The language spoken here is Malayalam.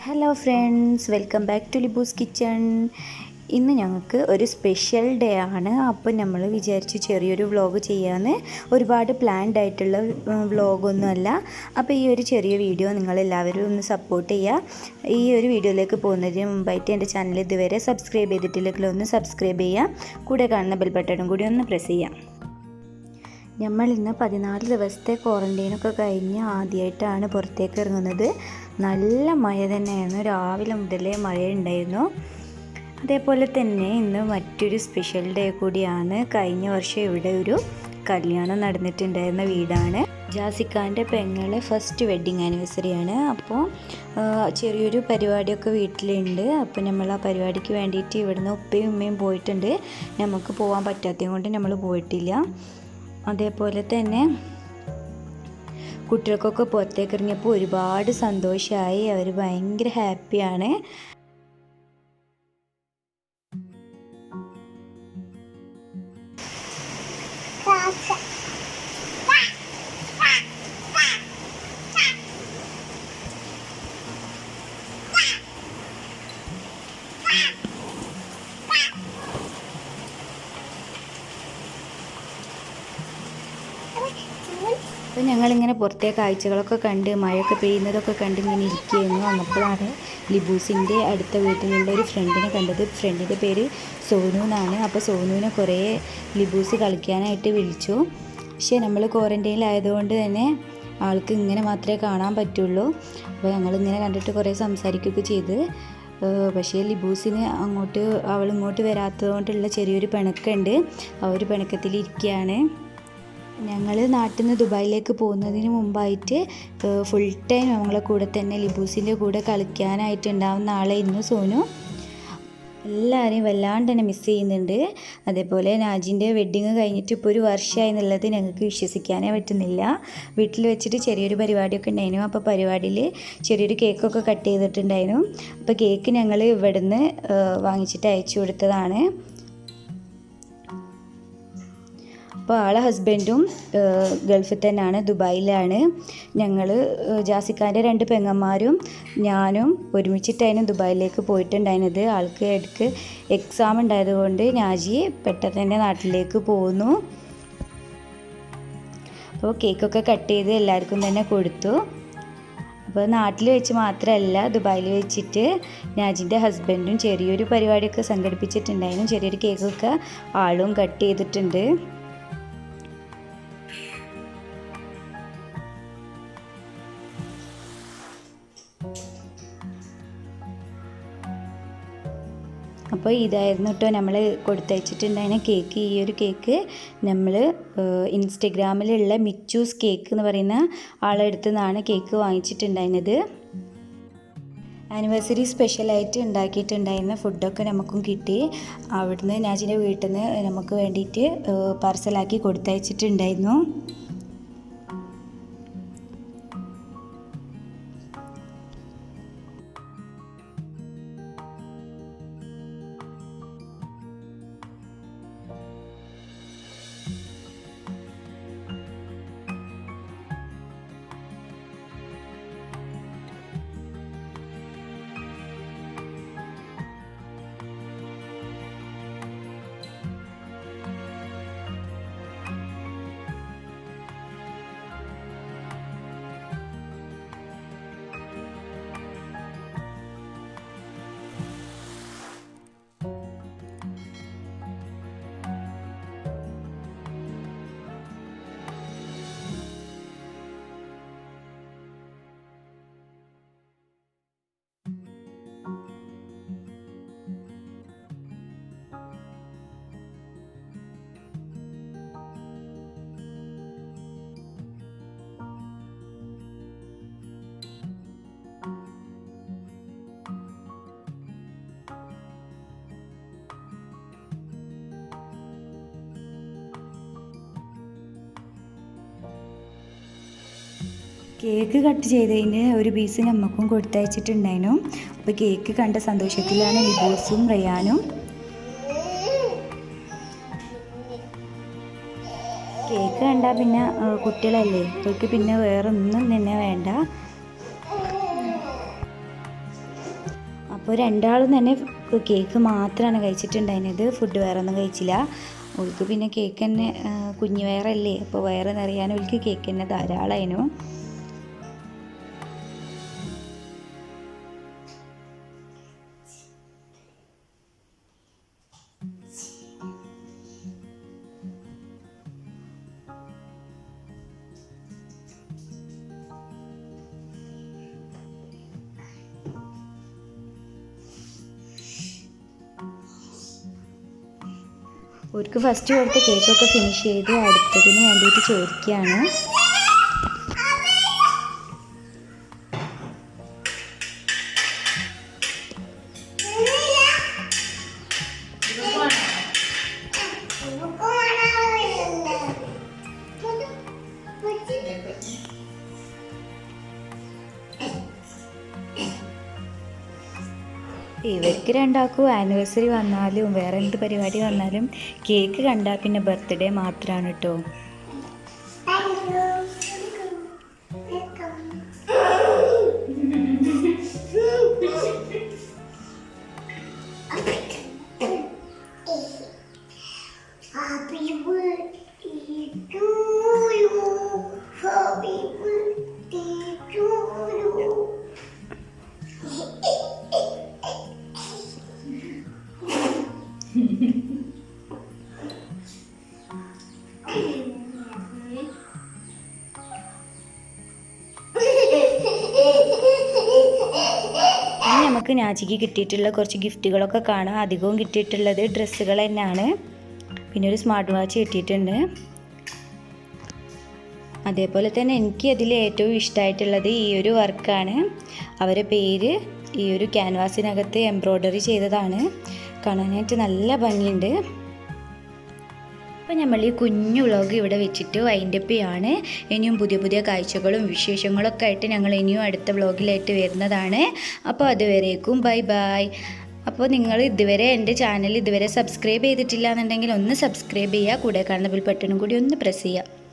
Hello friends, welcome back to Libus kitchen. ഇന്ന് ഞങ്ങൾക്ക് ഒരു സ്പെഷ്യൽ ഡേ ആണ്. അപ്പോൾ നമ്മൾ വിചാരിച്ചു ചെറിയൊരു വ്ളോഗ് ചെയ്യാമെന്ന്. ഒരുപാട് പ്ലാൻഡ് ആയിട്ടുള്ള വ്ളോഗൊന്നുമല്ല. അപ്പോൾ ഈ ഒരു ചെറിയ വീഡിയോ നിങ്ങളെല്ലാവരും ഒന്ന് സപ്പോർട്ട് ചെയ്യുക. ഈ ഒരു വീഡിയോയിലേക്ക് പോകുന്നതിന് മുമ്പായിട്ട് എൻ്റെ ചാനൽ ഇതുവരെ സബ്സ്ക്രൈബ് ചെയ്തിട്ടില്ലെങ്കിൽ ഒന്ന് സബ്സ്ക്രൈബ് ചെയ്യുക. കൂടെ കാണുന്ന ബെൽ ബട്ടണും കൂടി ഒന്ന് പ്രസ് ചെയ്യാം. നമ്മൾ ഇന്ന് 14 ദിവസത്തെ ക്വാറൻറ്റൈനൊക്കെ കഴിഞ്ഞ് ആദ്യമായിട്ടാണ് പുറത്തേക്ക് ഇറങ്ങുന്നത്. നല്ല മഴ തന്നെയായിരുന്നു, രാവിലെ മുതലേ മഴയുണ്ടായിരുന്നു. അതേപോലെ തന്നെ ഇന്ന് മറ്റൊരു സ്പെഷ്യൽ ഡേ കൂടിയാണ്. കഴിഞ്ഞ വർഷം ഇവിടെ ഒരു കല്യാണം നടന്നിട്ടുണ്ടായിരുന്ന വീടാണ്. ജാസിക്കാൻ്റെ പെങ്ങളെ ഫസ്റ്റ് വെഡ്ഡിങ് ആനിവേഴ്സറിയാണ്. അപ്പോൾ ചെറിയൊരു പരിപാടിയൊക്കെ വീട്ടിലുണ്ട്. അപ്പോൾ നമ്മൾ ആ പരിപാടിക്ക് വേണ്ടിയിട്ട് ഇവിടുന്ന് ഉപ്പയും ഉമ്മയും പോയിട്ടുണ്ട്. നമുക്ക് പോകാൻ പറ്റാത്തത് കൊണ്ട് നമ്മൾ പോയിട്ടില്ല. അതേപോലെ തന്നെ കുട്ടികൾക്കൊക്കെ പുറത്തേക്ക് ഇറങ്ങിയപ്പോൾ ഒരുപാട് സന്തോഷമായി. അവർ ഭയങ്കര ഹാപ്പിയാണ്. അപ്പോൾ ഞങ്ങളിങ്ങനെ പുറത്തെ കാഴ്ചകളൊക്കെ കണ്ട് മഴയൊക്കെ പെയ്യുന്നതൊക്കെ കണ്ട് ഇങ്ങനെ ഇരിക്കുകയായിരുന്നു. അന്നപ്പോഴാണ് ലിബൂസിൻ്റെ അടുത്ത വീട്ടിലുള്ള ഒരു ഫ്രണ്ടിനെ കണ്ടത്. ഫ്രണ്ടിൻ്റെ പേര് സോനു എന്നാണ്. അപ്പോൾ സോനുവിനെ കുറേ ലിബൂസ് കളിക്കാനായിട്ട് വിളിച്ചു. പക്ഷേ നമ്മൾ ക്വാറൻറ്റൈനിലായതുകൊണ്ട് തന്നെ ആൾക്ക് ഇങ്ങനെ മാത്രമേ കാണാൻ പറ്റുള്ളൂ. അപ്പോൾ ഞങ്ങളിങ്ങനെ കണ്ടിട്ട് കുറേ സംസാരിക്കുകയൊക്കെ ചെയ്ത്. പക്ഷേ ലിബൂസിന് അവളിങ്ങോട്ട് വരാത്തത് കൊണ്ടുള്ള ചെറിയൊരു പിണക്കമുണ്ട്. ആ ഒരു പിണക്കത്തിലിരിക്കുകയാണ്. ഞങ്ങൾ നാട്ടിൽ നിന്ന് ദുബായിലേക്ക് പോകുന്നതിന് മുമ്പായിട്ട് ഫുൾ ടൈം നമ്മളെ കൂടെ തന്നെ ലിബൂസിൻ്റെ കൂടെ കളിക്കാനായിട്ടുണ്ടാവുന്ന ആളായിരുന്നു സോനു. എല്ലാവരെയും വല്ലാണ്ട് തന്നെ മിസ് ചെയ്യുന്നുണ്ട്. അതേപോലെ നാജിൻ്റെ വെഡ്ഡിങ് കഴിഞ്ഞിട്ട് ഇപ്പോൾ ഒരു വർഷമായി എന്നുള്ളത് ഞങ്ങൾക്ക് വിശ്വസിക്കാനേ പറ്റുന്നില്ല. വീട്ടിൽ വെച്ചിട്ട് ചെറിയൊരു പരിപാടിയൊക്കെ ഉണ്ടായിരുന്നു. അപ്പോൾ പരിപാടിയിൽ ചെറിയൊരു കേക്കൊക്കെ കട്ട് ചെയ്തിട്ടുണ്ടായിരുന്നു. അപ്പോൾ കേക്ക് ഞങ്ങൾ ഇവിടുന്ന് വാങ്ങിച്ചിട്ട് അയച്ചു കൊടുത്തതാണ്. അപ്പോൾ ആളെ ഹസ്ബൻഡും ഗൾഫിൽ തന്നെയാണ്, ദുബായിലാണ്. ഞങ്ങൾ ജാസിക്കാൻ്റെ 2 പെങ്ങന്മാരും ഞാനും ഒരുമിച്ചിട്ടായിരുന്നു ദുബായിലേക്ക് പോയിട്ടുണ്ടായിരുന്നത്. ആൾക്ക് ഇടയ്ക്ക് എക്സാം ഉണ്ടായതുകൊണ്ട് നാജി പെട്ടെന്ന് തന്നെ നാട്ടിലേക്ക് പോകുന്നു. അപ്പോൾ കേക്കൊക്കെ കട്ട് ചെയ്ത് എല്ലാവർക്കും തന്നെ കൊടുത്തു. അപ്പോൾ നാട്ടിൽ വെച്ച് മാത്രമല്ല, ദുബായിൽ വെച്ചിട്ട് നാജിൻ്റെ ഹസ്ബൻഡും ചെറിയൊരു പരിപാടിയൊക്കെ സംഘടിപ്പിച്ചിട്ടുണ്ടായിരുന്നു. ചെറിയൊരു കേക്കൊക്കെ ആളും കട്ട് ചെയ്തിട്ടുണ്ട്. അപ്പോൾ ഇതായിരുന്നു കേട്ടോ നമ്മൾ കൊടുത്തയച്ചിട്ടുണ്ടായിരുന്ന കേക്ക്. ഈ ഒരു കേക്ക് നമ്മൾ ഇൻസ്റ്റഗ്രാമിലുള്ള മിച്ചൂസ് കേക്ക് എന്ന് പറയുന്ന ആളെടുത്തു നിന്നാണ് കേക്ക് വാങ്ങിച്ചിട്ടുണ്ടായിരുന്നത്. ആനിവേഴ്സറി സ്പെഷ്യലായിട്ട് ഉണ്ടാക്കിയിട്ടുണ്ടായിരുന്ന ഫുഡൊക്കെ നമുക്കും കിട്ടി. അവിടുന്ന് നാജിൻ്റെ വീട്ടിൽ നിന്ന് നമുക്ക് വേണ്ടിയിട്ട് പാർസലാക്കി കൊടുത്തയച്ചിട്ടുണ്ടായിരുന്നു. കേക്ക് കട്ട് ചെയ്തതിന് ഒരു പീസ് നമുക്കും കൊടുത്തയച്ചിട്ടുണ്ടായിരുന്നു. അപ്പോൾ കേക്ക് കണ്ട സന്തോഷത്തിലാണ് ലിബൂസും റയാനും. കേക്ക് കണ്ടാൽ പിന്നെ കുട്ടികളല്ലേ, അവർക്ക് പിന്നെ വേറൊന്നും തന്നെ വേണ്ട. അപ്പോൾ രണ്ടാളും തന്നെ കേക്ക് മാത്രമാണ് കഴിച്ചിട്ടുണ്ടായിരുന്നത്, ഫുഡ് വേറെ ഒന്നും കഴിച്ചില്ല. ഓൾക്ക് പിന്നെ കേക്ക് തന്നെ കുഞ്ഞു വയറല്ലേ, അപ്പോൾ വയറ് നിറയാൻ ഓൾക്ക് കേക്ക് തന്നെ ധാരാളമായിരുന്നു. അവർക്ക് ഫസ്റ്റ് കൊടുത്ത കേക്കൊക്കെ ഫിനിഷ് ചെയ്ത് അടുത്തതിന് വേണ്ടിയിട്ട് ചോദിക്കുകയാണ്. ഇവർക്ക് രണ്ടാൾക്കും ആനിവേഴ്സറി വന്നാലും വേറെ എന്ത് പരിപാടി വന്നാലും കേക്ക് കണ്ടാൽ പിന്നെ ബർത്ത്ഡേ മാത്രമാണ് കേട്ടോ. നമുക്ക് നാച്ചിക്ക് കിട്ടിയിട്ടുള്ള കുറച്ച് ഗിഫ്റ്റുകളൊക്കെ കാണാം. അധികവും കിട്ടിയിട്ടുള്ളത് ഡ്രസ്സുകൾ തന്നെയാണ്. പിന്നെ ഒരു സ്മാർട്ട് വാച്ച് കിട്ടിയിട്ടുണ്ട്. അതേപോലെ തന്നെ എനിക്ക് അതിൽ ഏറ്റവും ഇഷ്ടമായിട്ടുള്ളത് ഈ ഒരു വർക്കാണ്. അവരെ പേര് ഈ ഒരു ക്യാൻവാസിനകത്ത് എംബ്രോയ്ഡറി ചെയ്തതാണ്. കാണാനായിട്ട് നല്ല ഭംഗിയുണ്ട്. അപ്പോൾ നമ്മൾ ഈ കുഞ്ഞു വ്ളോഗ് ഇവിടെ വെച്ചിട്ട് വൈൻഡപ്പ് ചെയ്യാണ്. ഇനിയും പുതിയ പുതിയ കാഴ്ചകളും വിശേഷങ്ങളൊക്കെ ആയിട്ട് ഞങ്ങൾ ഇനിയും അടുത്ത വ്ളോഗിലായിട്ട് വരുന്നതാണ്. അപ്പോൾ അതുവരേക്കും ബൈ ബൈ. അപ്പോൾ നിങ്ങൾ ഇതുവരെ എൻ്റെ ചാനൽ ഇതുവരെ സബ്സ്ക്രൈബ് ചെയ്തിട്ടില്ല എന്നുണ്ടെങ്കിൽ ഒന്ന് സബ്സ്ക്രൈബ് ചെയ്യുക. കൂടെ കാണുന്ന ബെൽ ബട്ടണും കൂടി ഒന്ന് പ്രസ് ചെയ്യുക.